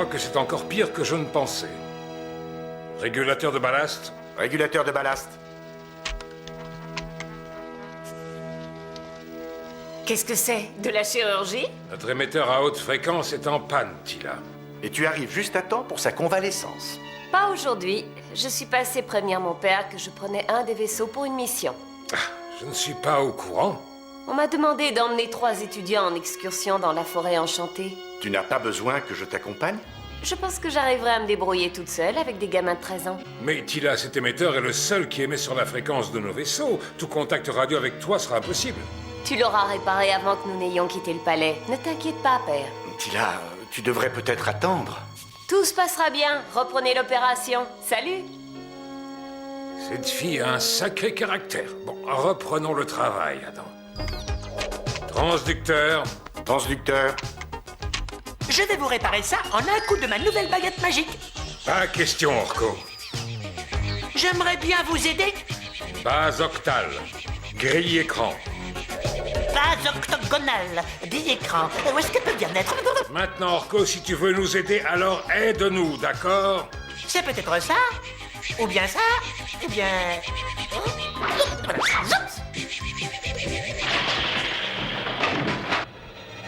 crois que c'est encore pire que je ne pensais. Régulateur de ballast? Régulateur de ballast. Qu'est-ce que c'est? De la chirurgie? Notre émetteur à haute fréquence est en panne, Tila. Et tu arrives juste à temps pour sa convalescence. Pas aujourd'hui. Je suis passé prévenir mon père que je prenais un des vaisseaux pour une mission. Ah, je ne suis pas au courant. On m'a demandé d'emmener 3 étudiants en excursion dans la forêt enchantée. Tu n'as pas besoin que je t'accompagne? Je pense que j'arriverai à me débrouiller toute seule avec des gamins de 13 ans. Mais Tila, cet émetteur est le seul qui émet sur la fréquence de nos vaisseaux. Tout contact radio avec toi sera impossible. Tu l'auras réparé avant que nous n'ayons quitté le palais. Ne t'inquiète pas, père. Tila, tu devrais peut-être attendre. Tout se passera bien. Reprenez l'opération. Salut! Cette fille a un sacré caractère. Bon, reprenons le travail, Adam. Transducteur. Transducteur. Je vais vous réparer ça en un coup de ma nouvelle baguette magique. Pas question, Orko. J'aimerais bien vous aider. Base octale. Grille écran. Base octogonale, bi-écran. Où est-ce qu'elle peut bien être? Maintenant, Orko, si tu veux nous aider, alors aide-nous, d'accord? C'est peut-être ça, ou bien ça, ou bien...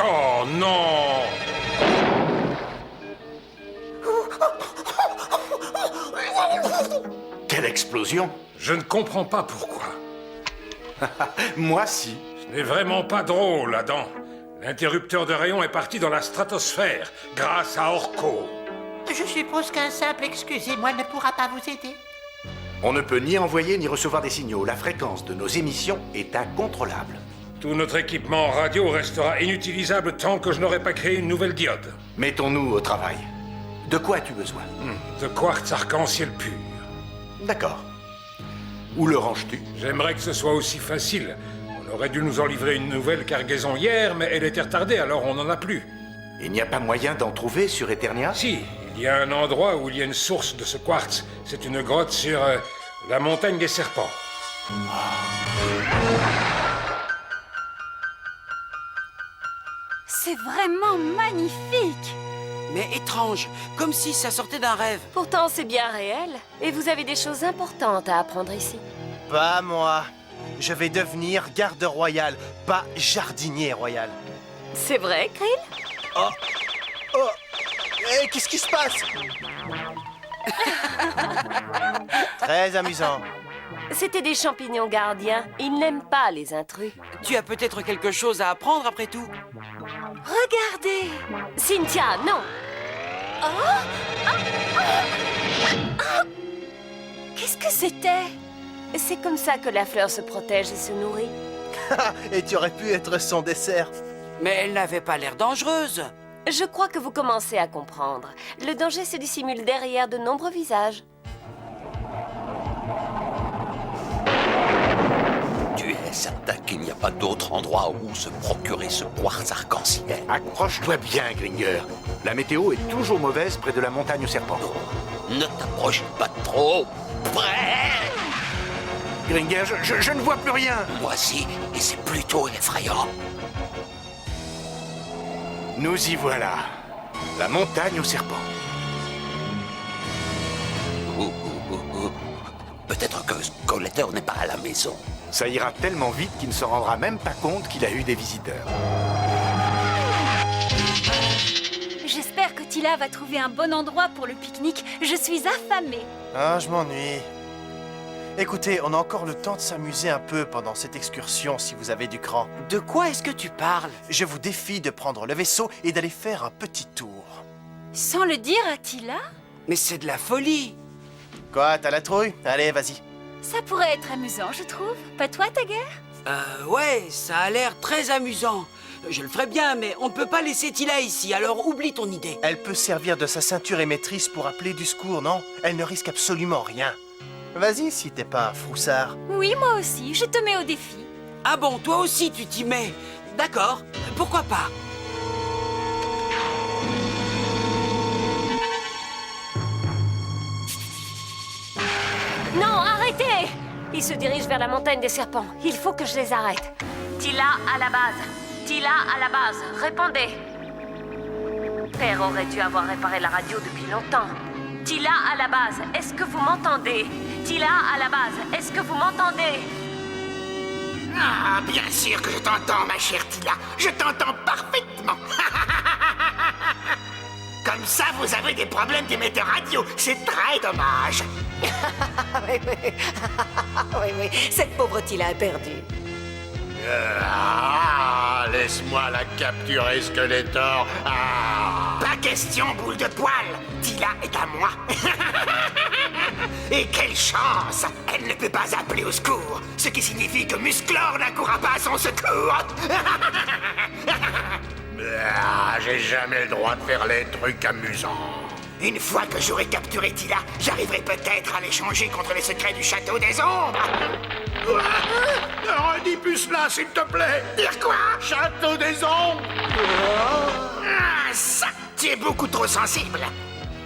Oh non! Quelle explosion! Je ne comprends pas pourquoi. Moi si. Ce n'est vraiment pas drôle, Adam. L'interrupteur de rayon est parti dans la stratosphère, grâce à Orko. Je suppose qu'un simple excusez-moi ne pourra pas vous aider. On ne peut ni envoyer ni recevoir des signaux. La fréquence de nos émissions est incontrôlable. Tout notre équipement radio restera inutilisable tant que je n'aurai pas créé une nouvelle diode. Mettons-nous au travail. De quoi as-tu besoin? De quartz arc-en-ciel pur. D'accord. Où le ranges-tu? J'aimerais que ce soit aussi facile. On aurait dû nous en livrer une nouvelle cargaison hier, mais elle était retardée, alors on n'en a plus. Il n'y a pas moyen d'en trouver sur Eternia? Si, il y a un endroit où il y a une source de ce quartz. C'est une grotte sur la montagne des serpents. C'est vraiment magnifique! Mais étrange, comme si ça sortait d'un rêve. Pourtant, c'est bien réel. Et vous avez des choses importantes à apprendre ici. Pas moi. Je vais devenir garde royal, pas jardinier royal. C'est vrai, Krill? Oh! Hé, qu'est-ce qui se passe? Très amusant. C'était des champignons gardiens. Ils n'aiment pas les intrus. Tu as peut-être quelque chose à apprendre après tout. Regardez! Cynthia, non! Qu'est-ce que c'était? C'est comme ça que la fleur se protège et se nourrit. Et tu aurais pu être son dessert. Mais elle n'avait pas l'air dangereuse. Je crois que vous commencez à comprendre. Le danger se dissimule derrière de nombreux visages. Tu es certain qu'il n'y a pas d'autre endroit où se procurer ce quartz arc-en-ciel? Accroche-toi bien, Gringer. La météo est toujours mauvaise près de la montagne aux serpents. Ne t'approche pas trop près. Gringer, je ne vois plus rien. Moi aussi, et c'est plutôt effrayant. Nous y voilà. La montagne aux serpents. Peut-être que Scoletter n'est pas à la maison. Ça ira tellement vite qu'il ne se rendra même pas compte qu'il a eu des visiteurs. J'espère que Tila va trouver un bon endroit pour le pique-nique. Je suis affamée. Ah, je m'ennuie. Écoutez, on a encore le temps de s'amuser un peu pendant cette excursion si vous avez du cran. De quoi est-ce que tu parles? Je vous défie de prendre le vaisseau et d'aller faire un petit tour. Sans le dire à Tila? Mais c'est de la folie. Quoi, t'as la trouille? Allez, vas-y. Ça pourrait être amusant, je trouve. Pas toi, Taguer? Ouais, ça a l'air très amusant. Je le ferais bien, mais on ne peut pas laisser Tila ici, alors oublie ton idée. Elle peut servir de sa ceinture émettrice pour appeler du secours, non? Elle ne risque absolument rien. Vas-y, si t'es pas un froussard. Oui, moi aussi. Je te mets au défi. Ah bon, toi aussi tu t'y mets. D'accord, pourquoi pas? Non, arrêtez! Ils se dirigent vers la montagne des serpents. Il faut que je les arrête. Tila à la base. Tila à la base. Répondez. père aurait dû avoir réparé la radio depuis longtemps. Tila, à la base, est-ce que vous m'entendez? Tila, à la base, est-ce que vous m'entendez? Ah, bien sûr que je t'entends, ma chère Tila. Je t'entends parfaitement. Comme ça, vous avez des problèmes d'émetteur radio. C'est très dommage. Oui, cette pauvre Tila est perdue. Laisse-moi la capturer, Skeletor. Pas question, boule de poil. Tila est à moi. Et quelle chance! Elle ne peut pas appeler au secours, ce qui signifie que Musclor n'accourra pas à son secours. J'ai jamais le droit de faire les trucs amusants. Une fois que j'aurai capturé Tila, j'arriverai peut-être à l'échanger contre les secrets du Château des Ombres. Ne redis plus cela, s'il te plaît. Dire quoi? Château des Ombres. Ah, ça, tu es beaucoup trop sensible.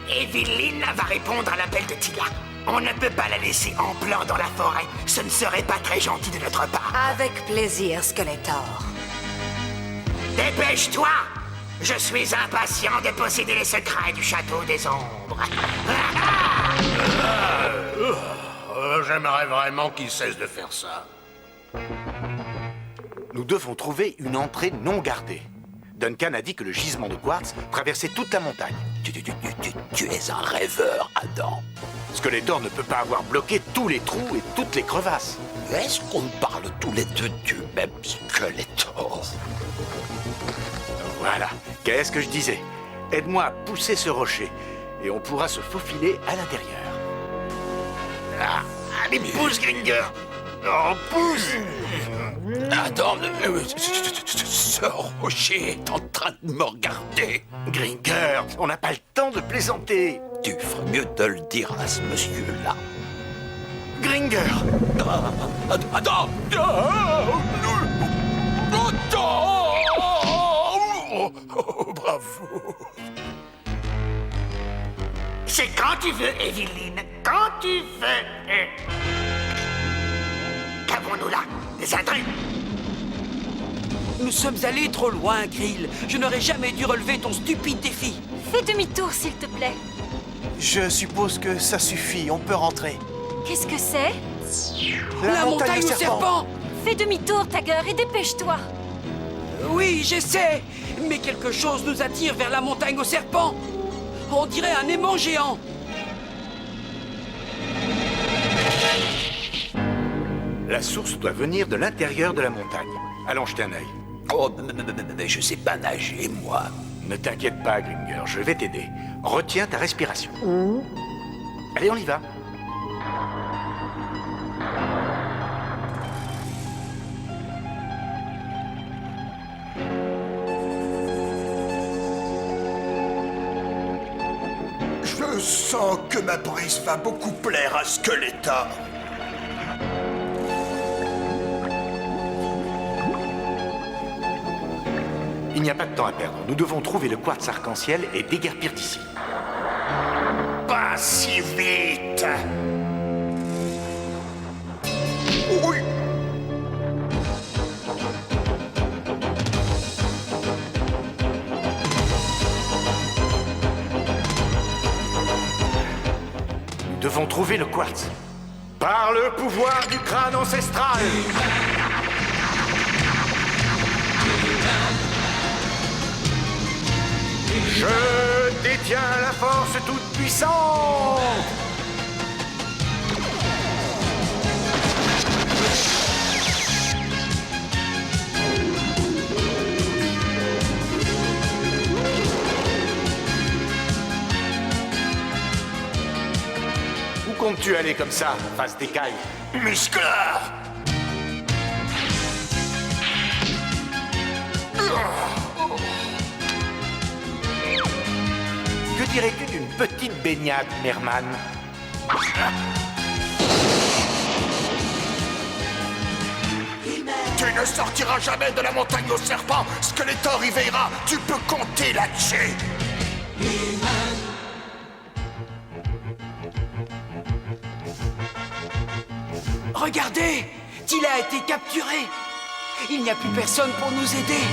Evelyn va répondre à l'appel de Tila. On ne peut pas la laisser en plan dans la forêt. Ce ne serait pas très gentil de notre part. Avec plaisir, Skeletor. Dépêche-toi! Je suis impatient de posséder les secrets du Château des Ombres. J'aimerais vraiment qu'il cesse de faire ça. Nous devons trouver une entrée non gardée. Duncan a dit que le gisement de quartz traversait toute la montagne. Tu es un rêveur, Adam. Skeletor ne peut pas avoir bloqué tous les trous et toutes les crevasses. Est-ce qu'on parle tous les deux du même Skeletor? Voilà, qu'est-ce que je disais? Aide-moi à pousser ce rocher et on pourra se faufiler à l'intérieur. Allez, pousse, Gringer! Oh, pousse! Adam, ce rocher est en train de me regarder. Gringer, on n'a pas le temps de plaisanter. Tu ferais mieux de le dire à ce monsieur-là. Gringer! Adam! Bravo! C'est quand tu veux, Evelyn. Quand tu veux. Qu'avons-nous là? Des intrus? Nous sommes allés trop loin, Krill. Je n'aurais jamais dû relever ton stupide défi. Fais demi-tour, s'il te plaît. Je suppose que ça suffit, on peut rentrer. Qu'est-ce que c'est? La montagne au serpent. Fais demi-tour, Tiger, et dépêche-toi. Oui, j'essaie. Mais quelque chose nous attire vers la montagne au serpent. On dirait un aimant géant. La source doit venir de l'intérieur de la montagne. Allons jeter un œil. Oh, mais je sais pas nager, moi. Ne t'inquiète pas, Gringer, je vais t'aider. Retiens ta respiration. Allez, on y va. Je sens que ma brise va beaucoup plaire à Skeletor. Il n'y a pas de temps à perdre. Nous devons trouver le quartz arc-en-ciel et déguerpir d'ici. Pas si vite. Oui. Nous devons trouver le quartz. Par le pouvoir du crâne ancestral. Je détiens la force toute puissante. Où comptes-tu aller comme ça, face d'écaille? Musclor. Que dirais-tu d'une petite baignade, Merman? Tu ne sortiras jamais de la montagne au serpent. Skeletor y veillera. Tu peux compter là-dessus. Regardez, Tila a été capturée. Il n'y a plus personne pour nous aider.